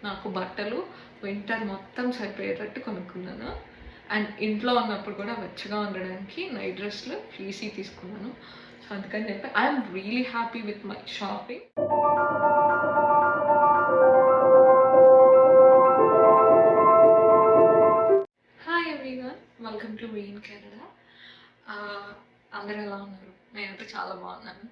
నాకు బట్టలు వింటర్ మొత్తం సరిపోయేటట్టు కొనుక్కున్నాను. అండ్ ఇంట్లో ఉన్నప్పుడు కూడా వెచ్చగా ఉండడానికి నైట్ డ్రెస్లు ఫ్లీసీ తీసుకున్నాను. సో అందుకని చెప్పి I'm really happy with my shopping. Hi everyone, welcome to we in Canada. అందరూ ఎలా ఉన్నారు? నేనైతే చాలా బాగున్నాను.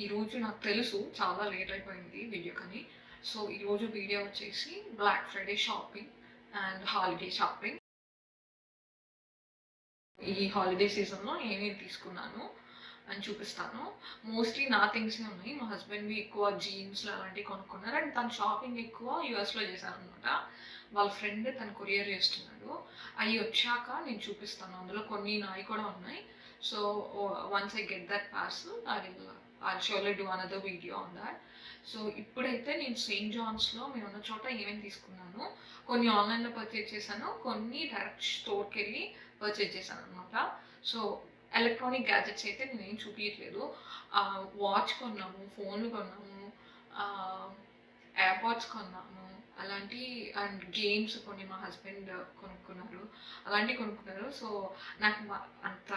ఈరోజు నాకు తెలుసు చాలా లేట్ అయిపోయింది వీడియో కానీ. సో ఈరోజు వీడియో వచ్చేసి black Friday shopping and holiday shopping. ఈ హాలిడే సీజన్లో ఏమేమి తీసుకున్నాను అని చూపిస్తాను. మోస్ట్లీ నా థింగ్సే ఉన్నాయి. మా హస్బెండ్వి ఎక్కువ జీన్స్లు అలాంటివి కొనుక్కున్నారు. అండ్ తన షాపింగ్ ఎక్కువ యూఎస్లో చేశాను అనమాట. వాళ్ళ ఫ్రెండ్ తను కొరియర్ చేస్తున్నాడు. అవి వచ్చాక నేను చూపిస్తాను. అందులో కొన్ని నాయి కూడా ఉన్నాయి. So once I get that parcel I surely do another video on that. So ఇప్పుడైతే నేను సెయింట్ జాన్స్లో మేము ఉన్న చోట ఏమేమి తీసుకున్నాను, కొన్ని ఆన్లైన్లో పర్చేజ్ చేశాను, కొన్ని డైరెక్ట్ స్టోర్కి వెళ్ళి పర్చేజ్ చేశాను అనమాట. సో ఎలక్ట్రానిక్ గ్యాజెట్స్ అయితే నేనేం చూపించట్లేదు. వాచ్ కొన్నాము, ఫోన్లు కొన్నాము, ఎయిర్పాడ్స్ కొన్నాము, అలాంటి అండ్ గేమ్స్ కొన్ని మా హస్బెండ్ కొనుక్కున్నారు, అలాంటివి కొనుక్కున్నారు. సో నాకు అంత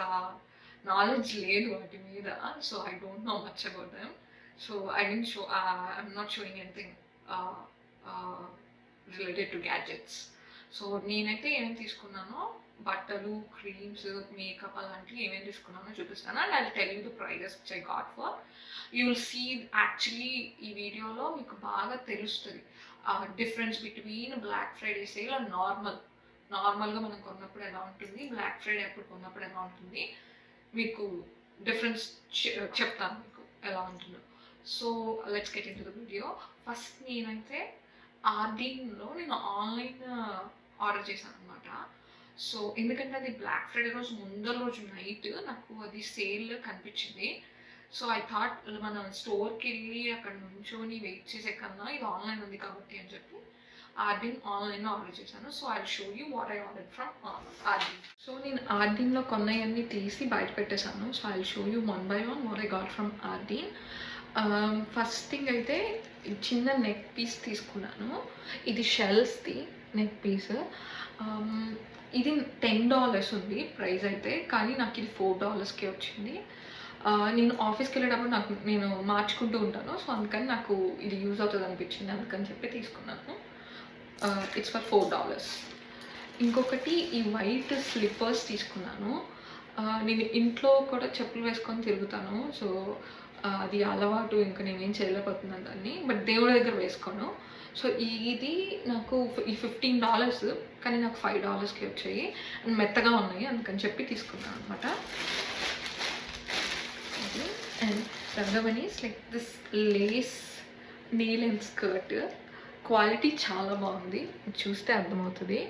నాలెడ్జ్ లేదు వాటి మీద. So I don't know much about them. So I'm not showing anything related to gadgets. So నేనైతే ఏమేమి తీసుకున్నానో బట్టలు, క్రీమ్స్, మేకప్ అలాంటివి ఏమేమి తీసుకున్నానో చూపిస్తాను. And I will tell you the prices which I got for. You will see actually ఈ వీడియోలో మీకు బాగా తెలుస్తుంది difference between black Friday sale and నార్మల్గా మనం కొన్నప్పుడు ఎలా ఉంటుంది, బ్లాక్ ఫ్రైడే అప్పుడు కొన్నప్పుడు ఎలా ఉంటుంది, మీకు డిఫరెన్స్ చెప్తాను మీకు ఎలా ఉంటుందో. So let's get in to the video. First నేనైతే ఆర్డీన్లో నేను ఆన్లైన్ ఆర్డర్ చేశాను అనమాట. సో ఎందుకంటే అది బ్లాక్ ఫ్రైడే రోజు ముందర రోజు నైట్ నాకు అది సేల్ కనిపించింది. సో ఐ థాట్ మనం స్టోర్కి వెళ్ళి అక్కడ నుంచొని వెయిట్ చేసే కన్నా ఇది ఆన్లైన్ ఉంది కాబట్టి అని చెప్పి ఆర్డీన్ ఆన్లైన్లో ఆర్డర్ చేశాను. So I show you what I order from Ardene. So నేను ఆర్డీన్లో కొన్నవన్నీ తీసి బయట పెట్టేశాను. So I show you one by one what I got from Ardene. First thing అయితే చిన్న నెక్ పీస్ తీసుకున్నాను. ఇది షెల్స్ది నెక్ పీస్. ఇది $10 ఉంది ప్రైస్ అయితే, కానీ నాకు ఇది $4కే వచ్చింది. నేను ఆఫీస్కి వెళ్ళేటప్పుడు నేను మార్చుకుంటూ ఉంటాను. సో అందుకని నాకు ఇది యూజ్ అవుతుంది అనిపించింది, అందుకని చెప్పి తీసుకున్నాను. It's for $4. ఇంకొకటి ఈ వైట్ స్లిప్పర్స్ తీసుకున్నాను. నేను ఇంట్లో కూడా చెప్పులు వేసుకొని తిరుగుతాను. సో అది అలవాటు, ఇంకా నేనేం చేయలేకపోతున్నాను దాన్ని, బట్ దేవుడి దగ్గర వేసుకోను. సో ఇది నాకు ఈ $15, కానీ నాకు $5కి వచ్చాయి అండ్ మెత్తగా ఉన్నాయి, అందుకని చెప్పి తీసుకున్నాను అనమాట. And the one is like this lace nail and skirt. Quality చాలా బాగుంది, చూస్తే అర్థమవుతుంది.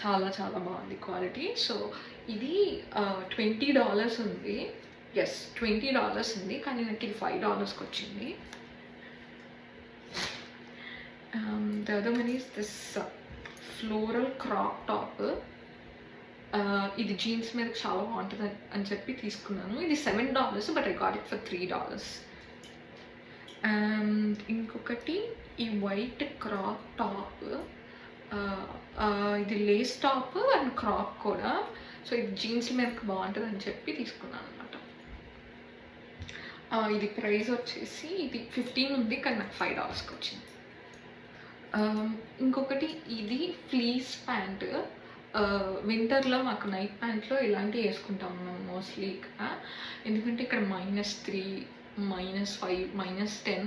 చాలా చాలా బాగుంది క్వాలిటీ. సో ఇది $20 ఉంది. ఎస్, $20 ఉంది, కానీ నాకు ఇది $5కి వచ్చింది. The other one is this floral crop top. ఇది జీన్స్ మీద చాలా బాగుంటుంది అని చెప్పి తీసుకున్నాను. ఇది $7, but I got it for $3. And ఇంకొకటి ఈ వైట్ క్రాప్ టాప్. ఇది లేస్ టాప్ అండ్ క్రాప్ కూడా. సో ఇది జీన్స్ మీదకి బాగుంటుంది అని చెప్పి తీసుకున్నాను అనమాట. ఇది ప్రైస్ వచ్చేసి ఇది 15 ఉంది, కానీ నాకు $5కి వచ్చింది. ఇంకొకటి ఇది ఫ్లీస్ ప్యాంట్. వింటర్లో మాకు నైట్ ప్యాంట్లో ఇలాంటివి వేసుకుంటాము మేము మోస్ట్లీ. ఎందుకంటే ఇక్కడ -3, -5, -10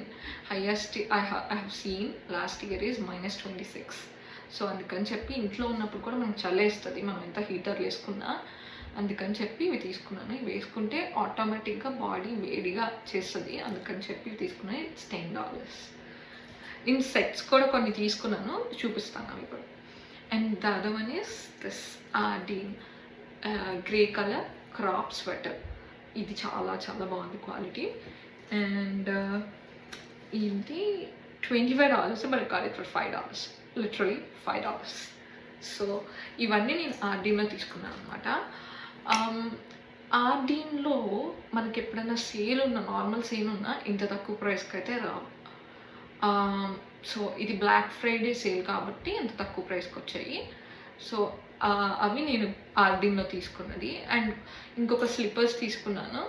highest I have seen last year is -26. So అందుకని చెప్పి ఇంట్లో ఉన్నప్పుడు కూడా మనకు చల్లేస్తుంది, మనం ఎంత హీటర్లు వేసుకున్నా. అందుకని చెప్పి ఇవి తీసుకున్నాను. ఇవి వేసుకుంటే ఆటోమేటిక్గా బాడీ వేడిగా చేస్తుంది, అందుకని చెప్పి ఇవి తీసుకున్నాను. ఇట్స్ $10. ఇన్ సెట్స్ కూడా కొన్ని తీసుకున్నాను, చూపిస్తాను అవి ఇప్పుడు. And the other one is this Ardene grey colour crop sweater. ఇది చాలా చాలా బాగుంది క్వాలిటీ. అండ్ ఇది $25, but I got it for $5, literally $5. So ఇవన్నీ నేను ఆర్డీన్లో తీసుకున్నాను అనమాట. ఆర్డీన్లో మనకి ఎప్పుడైనా సేల్ ఉన్న, నార్మల్ సేల్ ఉన్నా ఇంత తక్కువ ప్రైస్కి అయితే రావు. సో ఇది బ్లాక్ ఫ్రైడే సేల్ కాబట్టి అంత తక్కువ ప్రైస్కి వచ్చాయి. సో అవి నేను ఆర్డీన్లో తీసుకున్నది. అండ్ ఇంకొక స్లిప్పర్స్ తీసుకున్నాను,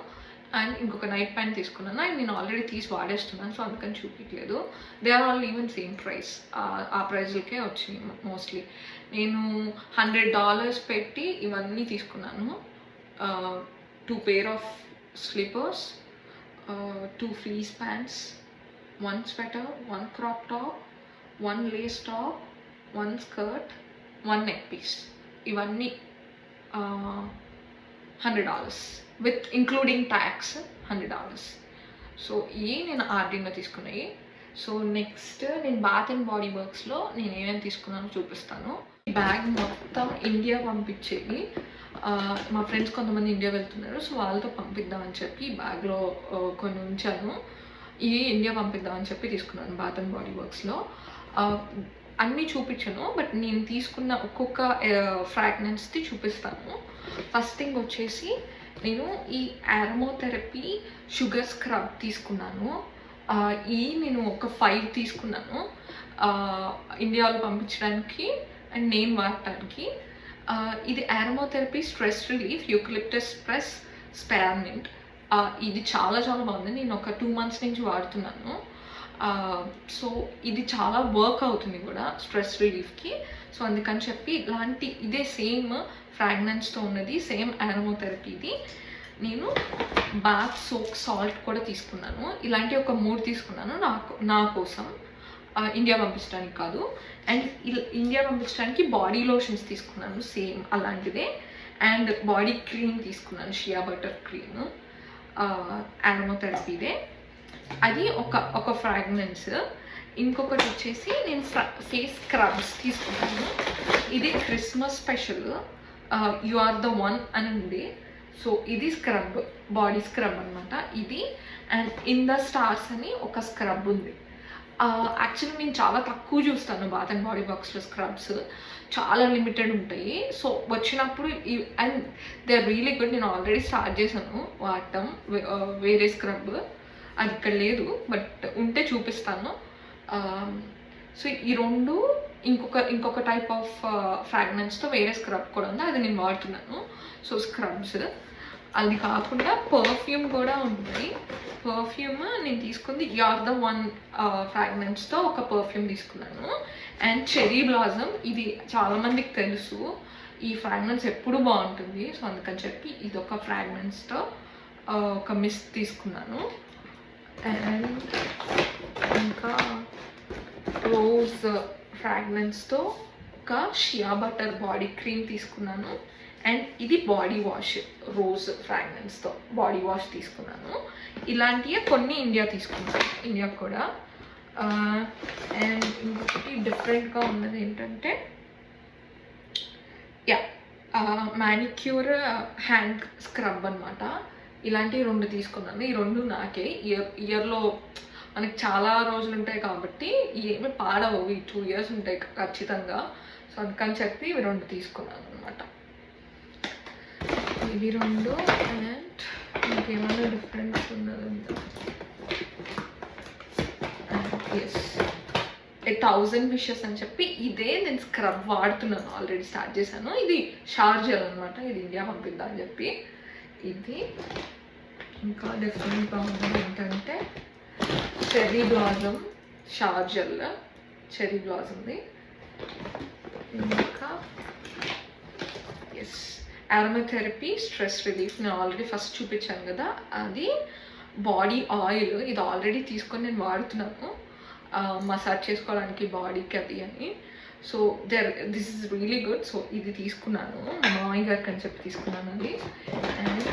అండ్ ఇంకొక నైట్ ప్యాంట్ తీసుకున్నాను. అండ్ నేను ఆల్రెడీ తీసి వాడేస్తున్నాను, సో అందుకని చూపించలేదు. They are all even same price. ఆ ప్రైజ్లకే వచ్చినాయి మోస్ట్లీ. నేను $100 పెట్టి ఇవన్నీ తీసుకున్నాను. 2 pair of slippers, 2 fleece pants, 1 sweater, 1 crop top, 1 lace top, 1 skirt, 1 neck piece. ఇవన్నీ $100 విత్ ఇంక్లూడింగ్ ట్యాక్స్ $100. సో ఇవి నేను ఆర్డీలో తీసుకున్నాయి. సో నెక్స్ట్ నేను బాత్ అండ్ బాడీ వర్క్స్లో నేను ఏమేమి తీసుకున్నానో చూపిస్తాను. ఈ బ్యాగ్ మొత్తం ఇండియా పంపించేవి. మా ఫ్రెండ్స్ కొంతమంది ఇండియా వెళ్తున్నారు, సో వాళ్ళతో పంపిద్దామని చెప్పి ఈ బ్యాగ్లో కొన్ని ఉంచాను. ఇవి ఇండియా పంపిద్దామని చెప్పి తీసుకున్నాను బాత్ అండ్ బాడీ వర్క్స్లో. అన్నీ చూపించాను, బట్ నేను తీసుకున్న ఒక్కొక్క ఫ్రాగ్రెన్స్ది చూపిస్తాను. ఫస్ట్ థింగ్ వచ్చేసి నేను ఈ ఆరోమాథెరపీ షుగర్ స్క్రబ్ తీసుకున్నాను. నేను ఒక 5 తీసుకున్నాను ఇండియాలో పంపించడానికి అండ్ నేను వాడటానికి. ఇది aromatherapy stress relief eucalyptus plus spearmint. ఇది చాలా చాలా బాగుంది. నేను ఒక 2 months నుంచి వాడుతున్నాను. సో ఇది చాలా వర్క్ అవుతుంది కూడా స్ట్రెస్ రిలీఫ్కి. సో అందుకని చెప్పి ఇదే సేమ్ ఫ్రాగ్రెన్స్తో ఉన్నది, సేమ్ ఆరోమాథెరపీది. నేను బాత్ సోప్ సాల్ట్ కూడా తీసుకున్నాను. ఇలాంటి ఒక 3 తీసుకున్నాను నా కోసం, ఇండియా పంపించడానికి కాదు. అండ్ ఇండియా పంపించడానికి బాడీ లోషన్స్ తీసుకున్నాను సేమ్ అలాంటిదే. అండ్ బాడీ క్రీమ్ తీసుకున్నాను, షియా బటర్ క్రీమ్, ఆరోమాథెరపీదే. అది ఒక ఫ్రాగ్రెన్స్. ఇంకొకటి వచ్చేసి నేను ఫేస్ స్క్రబ్స్ తీసుకున్నాను. ఇది Christmas special you are the one అని ఉంది. సో ఇది స్క్రబ్, బాడీ స్క్రబ్ అనమాట ఇది. అండ్ ఇన్ ద స్టార్స్ అని ఒక స్క్రబ్ ఉంది. యాక్చువల్లీ నేను చాలా తక్కువ చూస్తాను బాత్ అండ్ బాడీ వర్క్స్లో స్క్రబ్స్, చాలా లిమిటెడ్ ఉంటాయి. సో వచ్చినప్పుడు and they are really good. నేను ఆల్రెడీ స్టార్ట్ చేశాను వాడటం వేరే స్క్రబ్, అది ఇక్కడ లేదు బట్ ఉంటే చూపిస్తాను. సో ఈ 2 ఇంకొక టైప్ ఆఫ్ ఫ్రాగ్రెన్స్తో వేరే స్క్రబ్ కూడా ఉంది, అది నేను వాడుతున్నాను. సో స్క్రబ్స్ అది కాకుండా పర్ఫ్యూమ్ కూడా ఉంది. పర్ఫ్యూమ్ నేను తీసుకుంది యు ఆర్ ద వన్ ఫ్రాగ్రెన్స్తో ఒక పర్ఫ్యూమ్ తీసుకున్నాను. అండ్ చెర్రీ బ్లాజమ్, ఇది చాలామందికి తెలుసు, ఈ ఫ్రాగ్రెన్స్ ఎప్పుడు బాగుంటుంది. సో అందుకని చెప్పి ఇది ఒక ఫ్రాగ్రెన్స్తో ఒక మిస్ట్ తీసుకున్నాను. అండ్ ఇంకా రోజ్ ఫ్రాగ్రెన్స్తో ఒక షియా బటర్ బాడీ క్రీమ్ తీసుకున్నాను. అండ్ ఇది బాడీ వాష్, రోజ్ ఫ్రాగ్రెన్స్తో బాడీ వాష్ తీసుకున్నాను. ఇలాంటివి కొన్ని ఇండియా తీసుకున్నాను, ఇండియా కూడా. అండ్ ఇంకొకటి డిఫరెంట్గా ఉన్నది ఏంటంటే మ్యానిక్యూర్ హ్యాండ్ స్క్రబ్ అనమాట. ఇలాంటివి 2 తీసుకున్నాను. ఈ 2 నాకే. ఇయర్లో మనకి చాలా రోజులు ఉంటాయి కాబట్టి ఏమి పాడవు, ఈ 2 years ఉంటాయి ఖచ్చితంగా. సో అందుకని చెప్పి ఇవి 2 తీసుకున్నాను అనమాట. ఇవి 2. అండ్ ఇంకేమైనా డిఫరెన్స్ ఉన్నదంతా ఎస్ 1000 wishes అని చెప్పి ఇదే నేను స్క్రబ్ వాడుతున్నాను, ఆల్రెడీ స్టార్ట్ చేశాను. ఇది షార్జల్ అనమాట, ఇది ఇండియా పంపిద్దా అని చెప్పి ఇది. ఇంకా డిఫరెంట్గా ఉన్నది ఏంటంటే చెర్రీ బ్లాజమ్ షార్జల్, చెర్రీ బ్లాజమ్ది. ఇంకా ఎస్ ఆరోమాథెరపీ స్ట్రెస్ రిలీఫ్ నేను ఆల్రెడీ ఫస్ట్ చూపించాను కదా, అది బాడీ ఆయిల్. ఇది ఆల్రెడీ తీసుకొని నేను వాడుతున్నాను మసాజ్ చేసుకోవడానికి బాడీకి అది అని. So this is really good. So ఇది తీసుకున్నాను, మా మామయ్య గారికి అని చెప్పి తీసుకున్నాను అది. అండ్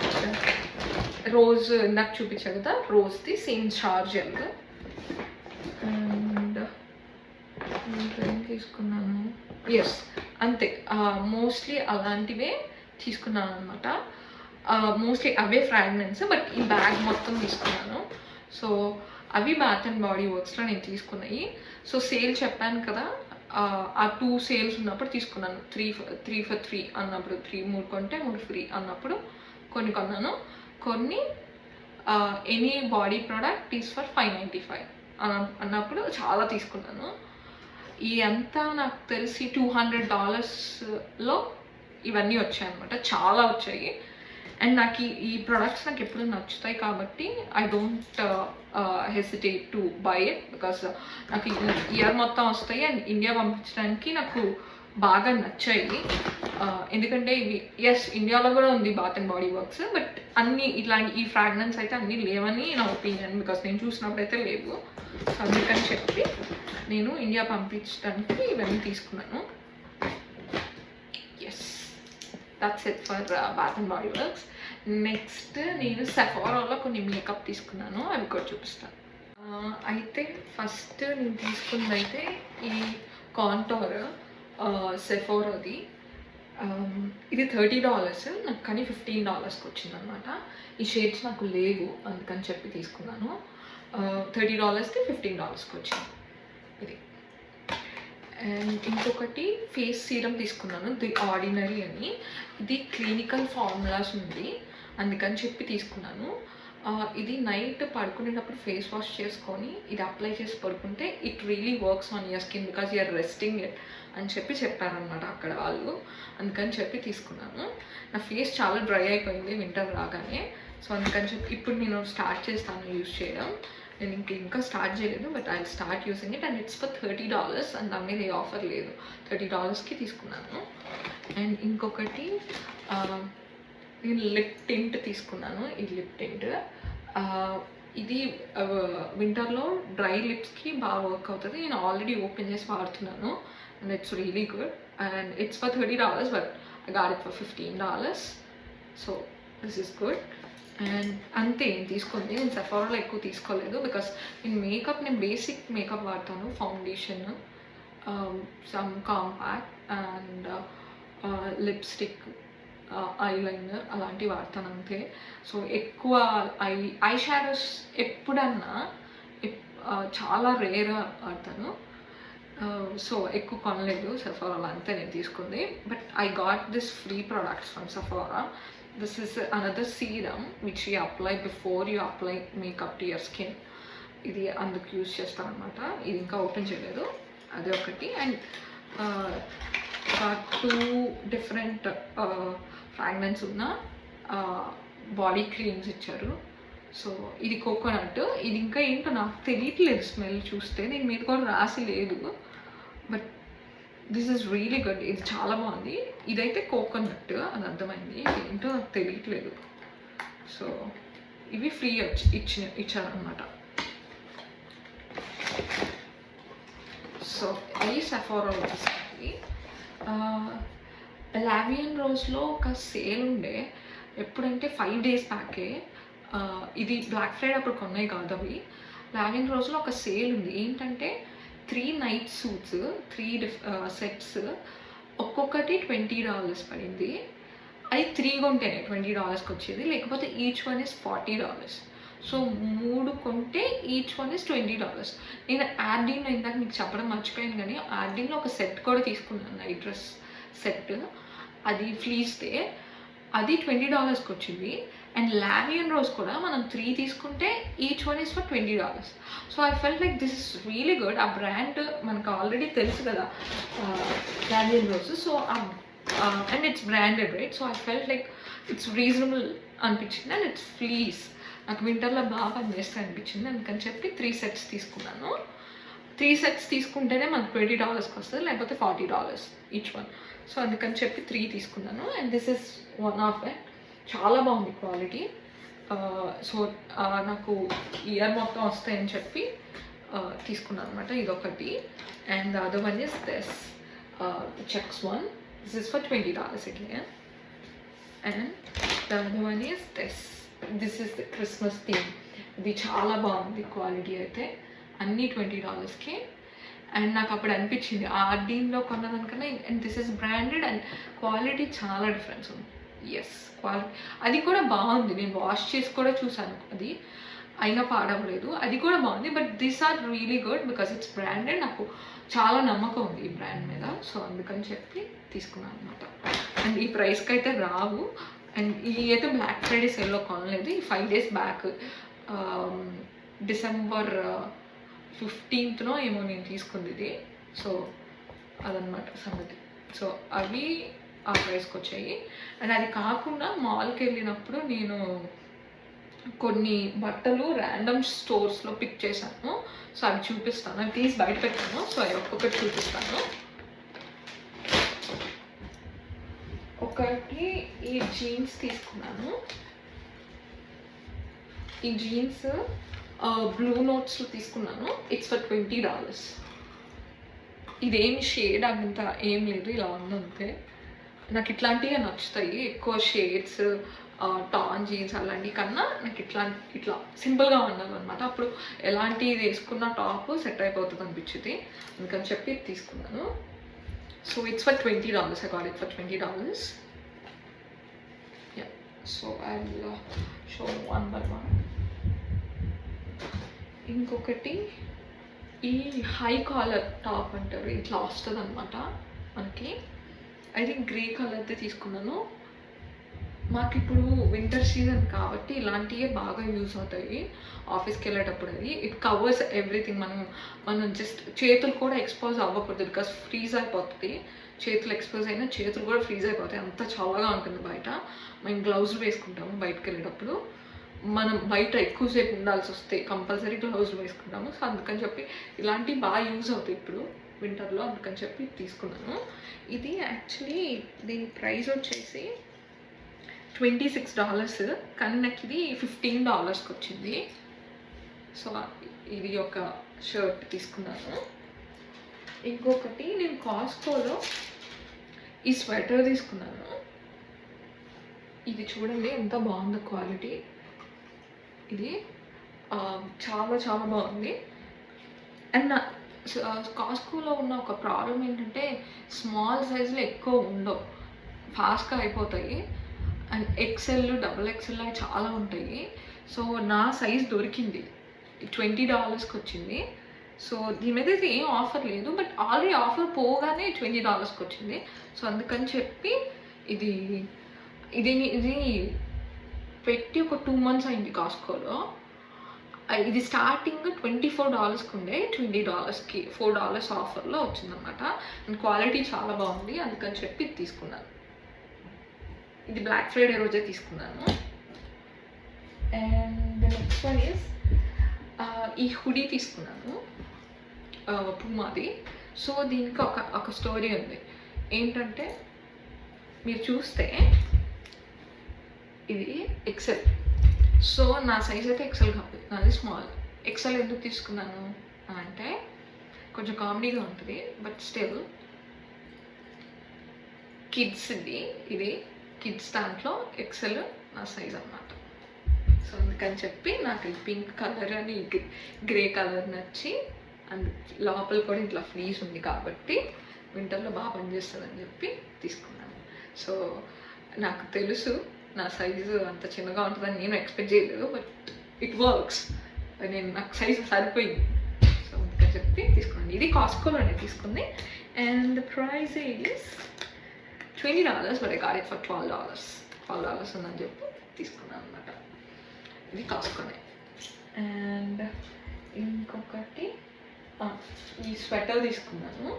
రోజ్ ఇందాక చూపించాను కదా, రోజ్ది సేమ్ షార్జల్. అండ్ ఇంకేం తీసుకున్నాను, ఎస్ అంతే, మోస్ట్లీ అలాంటివే తీసుకున్నాను అనమాట. మోస్ట్లీ అవే ఫ్రాగ్రెన్స్, బట్ ఈ బ్యాగ్ మొత్తం తీసుకున్నాను. సో అవి బాత్ అండ్ బాడీ వర్క్స్లో నేను తీసుకున్నాయి. సో సేల్ చెప్పాను కదా, ఆ 2 సేల్స్ ఉన్నప్పుడు తీసుకున్నాను. 3 for 3 అన్నప్పుడు, 3 కొంటే 3 ఫ్రీ అన్నప్పుడు కొన్ని కొన్నాను. కొన్ని any body product is for $595. అన్నప్పుడు చాలా తీసుకున్నాను. ఈ అంతా నాకు తెలిసి $200లో ఇవన్నీ వచ్చాయన్నమాట. చాలా వచ్చాయి. అండ్ నాకు ఈ ప్రొడక్ట్స్ నాకు ఎప్పుడు నచ్చుతాయి కాబట్టి I don't hesitate to buy it, because నాకు ఇయర్ మొత్తం వస్తాయి అండ్ ఇండియా పంపించడానికి నాకు బాగా నచ్చాయి. ఎందుకంటే ఇవి ఇండియాలో కూడా ఉంది Bath and Body Works, but అన్నీ ఇట్లాంటి ఈ ఫ్రాగ్రెన్స్ అయితే అన్నీ లేవని నా ఒపీనియన్, బికాస్ నేను చూసినప్పుడు అయితే లేవు. సో అందుకని చెప్పి నేను ఇండియా పంపించడానికి ఇవన్నీ తీసుకున్నాను. That's it for Bath and Body Works. Next నేను సెఫారాలో కొన్ని మేకప్ తీసుకున్నాను, అవి కూడా చూపిస్తాను. అయితే ఫస్ట్ నేను తీసుకున్నది అయితే ఈ కాంటోర్ సెఫారాది. ఇది $30 నాకు, కానీ $15కి వచ్చిందనమాట. ఈ షేడ్స్ నాకు లేవు అందుకని చెప్పి తీసుకున్నాను. $30కి $15కి వచ్చింది ఇది. అండ్ ఇంకొకటి ఫేస్ సీరం తీసుకున్నాను, ది ఆర్డినరీ అని. ఇది క్లినికల్ ఫార్ములాస్ ఉంది అందుకని చెప్పి తీసుకున్నాను. ఇది నైట్ పడుకునేటప్పుడు ఫేస్ వాష్ చేసుకొని ఇది అప్లై చేసి పడుకుంటే it really works on your skin because you're resting it అని చెప్పి చెప్పారనమాట అక్కడ వాళ్ళు. అందుకని చెప్పి తీసుకున్నాను. నా ఫేస్ చాలా డ్రై అయిపోయింది వింటర్ రాగానే, సో అందుకని చెప్పి ఇప్పుడు నేను స్టార్ట్ చేస్తాను యూజ్ చేయడం. నేను ఇంకా స్టార్ట్ చేయలేదు, but I start using it. And it's for $30 and దాని మీద ఏ ఆఫర్ లేదు. $30కి తీసుకున్నాను. అండ్ ఇంకొకటి నేను లిప్ టింట్ తీసుకున్నాను. ఈ లిప్ టింట్ ఇది వింటర్లో డ్రై లిప్స్కి బాగా వర్క్ అవుతుంది. నేను ఆల్రెడీ ఓపెన్ చేసి వాడుతున్నాను and it's really good. And it's for $30 but I got it for $15. So this is good. And అంతే నేను తీసుకుంది. నేను సెఫారాలో ఎక్కువ తీసుకోలేదు బికాస్ నేను బేసిక్ మేకప్ వాడతాను, foundation, some compact and lipstick, eyeliner అలాంటివి వాడతాను అంతే. సో ఎక్కువ ఐ షాడోస్ ఎప్పుడన్నా చాలా రేర్ వాడతాను. సో ఎక్కువ కొనలేదు సెఫారాలో, అంతే నేను తీసుకుంది. But I got this free products from Sephora. This is another serum which you apply before you apply makeup to your skin. ఇది అందుకు యూజ్ చేస్తాను అనమాట. ఇది ఇంకా ఓపెన్ చేయలేదు, అదే ఒకటి. అండ్ 2 డిఫరెంట్ ఫ్రాగ్రెన్స్ ఉన్న బాడీ క్రీమ్స్ ఇచ్చారు. సో ఇది కోకోనట్, ఇది ఇంకా ఏంటో నాకు తెలియట్లేదు స్మెల్ చూస్తే, నేను మీద కూడా రాసి లేదు, but this is really good. ఇది చాలా బాగుంది. ఇదైతే కోకోనట్ అని అర్థమైంది, ఏంటో నాకు తెలియట్లేదు. సో ఇవి ఫ్రీ ఇచ్చారనమాట. సో అది సెఫారా వచ్చేసరికి లావియన్ రోజ్లో ఒక సేల్ ఉండే, ఎప్పుడంటే 5 days బ్యాకే. ఇది బ్లాక్ ఫ్రైడే అప్పుడు కొన్నాయి కాదు అవి. లావియన్ రోజ్లో ఒక సేల్ ఉంది. ఏంటంటే 3 నైట్ సూట్స్, 3 సెట్స్, ఒక్కొక్కటి $20 పడింది. అది 3 కొంటేనే $20కి వచ్చేది, లేకపోతే ఈచ్ వన్ ఇస్ $40. సో 3 కొంటే ఈచ్ వన్ ఇస్ $20. నేను ఆర్డీన్లో ఇందాక మీకు చెప్పడం మర్చిపోయాను, కానీ ఆర్డీన్లో ఒక సెట్ కూడా తీసుకున్నాను, నైట్ డ్రెస్ సెట్. అది ఫ్లీస్దే, అది $20కి వచ్చింది. అండ్ లావియన్ రోజ్ కూడా మనం 3 తీసుకుంటే each one is for $20. So I felt like this is really good. ఆ బ్రాండ్ మనకు ఆల్రెడీ తెలుసు కదా La Vie en Rose. So and it's branded right. So I felt like it's reasonable అనిపించింది. అండ్ ఇట్స్ ఫ్లీస్ నాకు వింటర్లో బాగా పనిచేస్తాయి అనిపించింది. అందుకని చెప్పి 3 సెట్స్ తీసుకున్నాను. 3 సెట్స్ తీసుకుంటేనే మనకు $20కి వస్తుంది, లేకపోతే $40 ఈచ్ వన్. సో అందుకని చెప్పి 3 తీసుకున్నాను. And this is one of it. చాలా బాగుంది క్వాలిటీ. సో నాకు ఇయర్ మొత్తం వస్తాయని చెప్పి తీసుకున్నాను అనమాట. ఇదొకటి. And the other one is this checks one. This is for $20 again. And the other one is this is the Christmas theme. ఇది చాలా బాగుంది క్వాలిటీ అయితే, అన్నీ $20కే. అండ్ నాకు అప్పుడు అనిపించింది ఆర్డీన్లో కొన్నదానికన్నా, and this is branded and quality చాలా డిఫరెన్స్ ఉంది. ఎస్, క్వాలిటీ అది కూడా బాగుంది. నేను వాష్ చేసి కూడా చూసాను, అది అయినా పాడవలేదు, అది కూడా బాగుంది. But these are really good because it's branded. నాకు చాలా నమ్మకం ఉంది ఈ బ్రాండ్ మీద. సో అందుకని చెప్పి తీసుకున్నాను అనమాట. అండ్ ఈ ప్రైస్కి అయితే రావు. అండ్ ఈ అయితే బ్లాక్ ఫ్రైడే సేల్లో కొనలేదు. ఈ 5 days బ్యాక్ December 15th ఏమో నేను తీసుకుంది ఇది. సో అదనమాట సంగతి. సో అవి ఆ ప్రైస్కి వచ్చాయి. అండ్ అది కాకుండా మాల్కి వెళ్ళినప్పుడు నేను కొన్ని బట్టలు ర్యాండమ్ స్టోర్స్లో పిక్ చేశాను. సో అవి చూపిస్తాను. అవి తీసి బయట పెట్టాను. సో అవి ఒక్కొక్కటి చూపిస్తాను. ఒకటి ఈ జీన్స్ తీసుకున్నాను. ఈ జీన్స్ బ్లూ నోట్స్లో తీసుకున్నాను. It's for $20. ఇదేమి షేడ్ అంత ఏం లేదు, ఇలా ఉందంతే. నాకు ఇట్లాంటివి నచ్చుతాయి ఎక్కువ, షేడ్స్ టాన్ జీన్స్ అలాంటి కన్నా నాకు ఇట్లా సింపుల్గా ఉండాలన్నమాట. అప్పుడు ఎలాంటి వేసుకున్న టాప్ సెట్ అయిపోతుంది అనిపించింది, అందుకని చెప్పి తీసుకున్నాను. So it's for $20. I got it for $20. Yeah, so I'll show one by one. ఇంకొకటి ఈ హై కాలర్ టాప్ అంటారు, ఇట్లా వస్తుంది అనమాట మనకి. ఐ థింక్ గ్రే కలర్ది తీసుకున్నాను. మాకు ఇప్పుడు వింటర్ సీజన్ కాబట్టి ఇలాంటివే బాగా యూజ్ అవుతాయి ఆఫీస్కి వెళ్ళేటప్పుడు. అది ఇట్ కవర్స్ ఎవ్రీథింగ్. మనం జస్ట్ చేతులు కూడా ఎక్స్పోజ్ అవ్వకూడదు, బికాస్ ఫ్రీజ్ అయిపోతుంది. చేతులు ఎక్స్పోజ్ అయినా చేతులు కూడా ఫ్రీజ్ అయిపోతాయి, అంత చల్లగా ఉంటుంది బయట. మేము గ్లౌజులు వేసుకుంటాము బయటకు వెళ్ళేటప్పుడు. మనం బయట ఎక్కువసేపు ఉండాల్సి వస్తే కంపల్సరీ గ్లౌజులు వేసుకుంటాము. సో అందుకని చెప్పి ఇలాంటివి బాగా యూజ్ అవుతాయి ఇప్పుడు వింటర్లో, అందుకని చెప్పి తీసుకున్నాను. ఇది యాక్చువల్లీ దీని ప్రైస్ వచ్చేసి $26, కానీ నాకు ఇది $15కి వచ్చింది. సో ఇది ఒక షర్ట్ తీసుకున్నాను. ఇంకొకటి నేను కాస్కోలో ఈ స్వెటర్ తీసుకున్నాను. ఇది చూడండి ఎంత బాగుందో క్వాలిటీ. ఇది చాలా చాలా బాగుంది. అండ్ కాస్కోలో ఉన్న ఒక ప్రాబ్లం ఏంటంటే స్మాల్ సైజులో ఎక్కువ ఉండవు, ఫాస్ట్గా అయిపోతాయి. అండ్ XL, XXL అవి చాలా ఉంటాయి. సో నా సైజ్ దొరికింది, $20కి వచ్చింది. సో దీని మీద అయితే ఏం ఆఫర్ లేదు, బట్ ఆల్రెడీ ఆఫర్ పోగానే $20కి వచ్చింది. సో అందుకని చెప్పి ఇది ఇది ఇది పెట్టి ఒక 2 months అయింది కాస్కోలో. ఇది స్టార్టింగ్ $24కి ఉండే, $20కి $4 ఆఫర్లో వచ్చిందనమాట. అండ్ క్వాలిటీ చాలా బాగుంది, అందుకని చెప్పి ఇది తీసుకున్నాను. ఇది బ్లాక్ ఫ్రైడే రోజే తీసుకున్నాను. అండ్ నెక్స్ట్ వన్ ఈజ్ ఈ హుడీ తీసుకున్నాను పూమాది. సో దీనికి ఒక స్టోరీ ఉంది. ఏంటంటే మీరు చూస్తే ఇది XL. సో నా సైజ్ అయితే XL కాదు, నాది స్మాల్. XL ఎందుకు తీసుకున్నాను అంటే కొంచెం కామెడీగా ఉంటుంది, బట్ స్టిల్ కిడ్స్ ఇది కిడ్స్ దాంట్లో XL నా సైజ్ అన్నమాట. సో అందుకని చెప్పి నాకు ఈ పింక్ కలర్ అని గ్రే కలర్ నచ్చి, అండ్ లోపల కూడా ఇట్లా ఫ్లీస్ ఉంది కాబట్టి వింటర్లో బాగా పనిచేస్తుందని చెప్పి తీసుకున్నాను. సో నాకు తెలుసు నా సైజు అంత చిన్నగా ఉంటుందని నేను ఎక్స్పెక్ట్ చేయలేదు, బట్ ఇట్ వర్క్స్. నాకు సైజు సరిపోయింది. సో అందుకని చెప్పి తీసుకున్నాను. ఇది కాస్కోలోనే తీసుకుంది. And the price is $20, but I got it for $12 ఉందని చెప్పి తీసుకున్నాను అనమాట. ఇది కాస్కోనే. అండ్ ఇంకొకటి ఈ స్వెటర్ తీసుకున్నాను.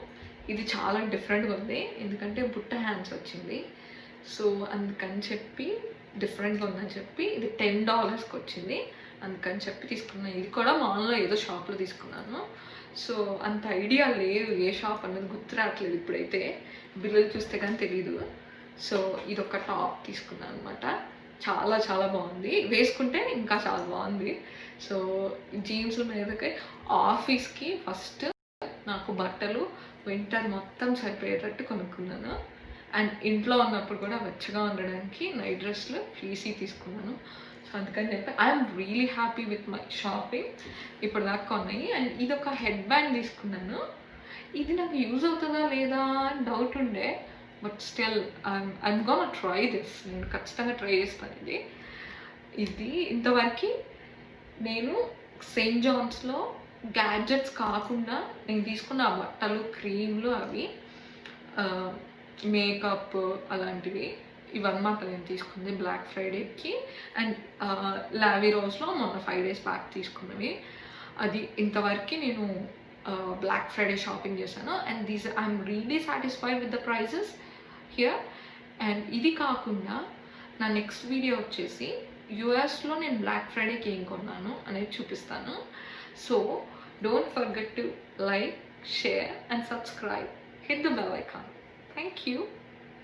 ఇది చాలా డిఫరెంట్గా ఉంది, ఎందుకంటే బుట్ట హ్యాండ్స్ వచ్చింది. సో అందుకని చెప్పి డిఫరెంట్గా ఉందని చెప్పి ఇది $10కి వచ్చింది, అందుకని చెప్పి తీసుకున్నాను. ఇది కూడా మాల్లో ఏదో షాప్లో తీసుకున్నాను. సో అంత ఐడియా లేదు ఏ షాప్ అన్నది గుర్తు రావట్లేదు ఇప్పుడైతే, బిల్లులు చూస్తే కానీ తెలీదు. సో ఇది ఒక టాప్ తీసుకున్నాను అనమాట. చాలా చాలా బాగుంది, వేసుకుంటే ఇంకా చాలా బాగుంది. సో జీన్స్ మీదకి ఆఫీస్కి ఫస్ట్ నాకు బట్టలు వింటర్ మొత్తం సరిపోయేటట్టు కొనుక్కున్నాను. అండ్ ఇంట్లో ఉన్నప్పుడు కూడా వెచ్చగా ఉండడానికి నైట్ డ్రెస్లు ఫ్లీసీ తీసుకున్నాను. సో అందుకని చెప్పి I'm really happy with my shopping ఇప్పటిదాకా ఉన్నాయి. అండ్ ఇది ఒక హెడ్ బ్యాండ్ తీసుకున్నాను. ఇది నాకు యూజ్ అవుతుందా లేదా అని డౌట్ ఉండే, but still I'm gonna try this. నేను ఖచ్చితంగా ట్రై చేస్తాను. ఇది ఇంతవరకు నేను సెయింట్ జాన్స్లో గ్యాడ్జెట్స్ కాకుండా నేను తీసుకున్న బట్టలు, క్రీమ్లు, అవి మేకప్ అలాంటివి ఇవన్నమాట నేను తీసుకుంది బ్లాక్ ఫ్రైడేకి. అండ్ లావీ రోజ్లో మొన్న 5 days బ్యాక్ తీసుకున్నవి. అది ఇంతవరకు నేను బ్లాక్ ఫ్రైడే షాపింగ్ చేశాను. And these I'm really satisfied with the prices here. And ఇది కాకుండా నా నెక్స్ట్ వీడియో వచ్చేసి యూఎస్లో నేను బ్లాక్ ఫ్రైడేకి ఏం కొన్నాను అనేది చూపిస్తాను. So don't forget to like, share and subscribe. Hit the bell icon. Thank you.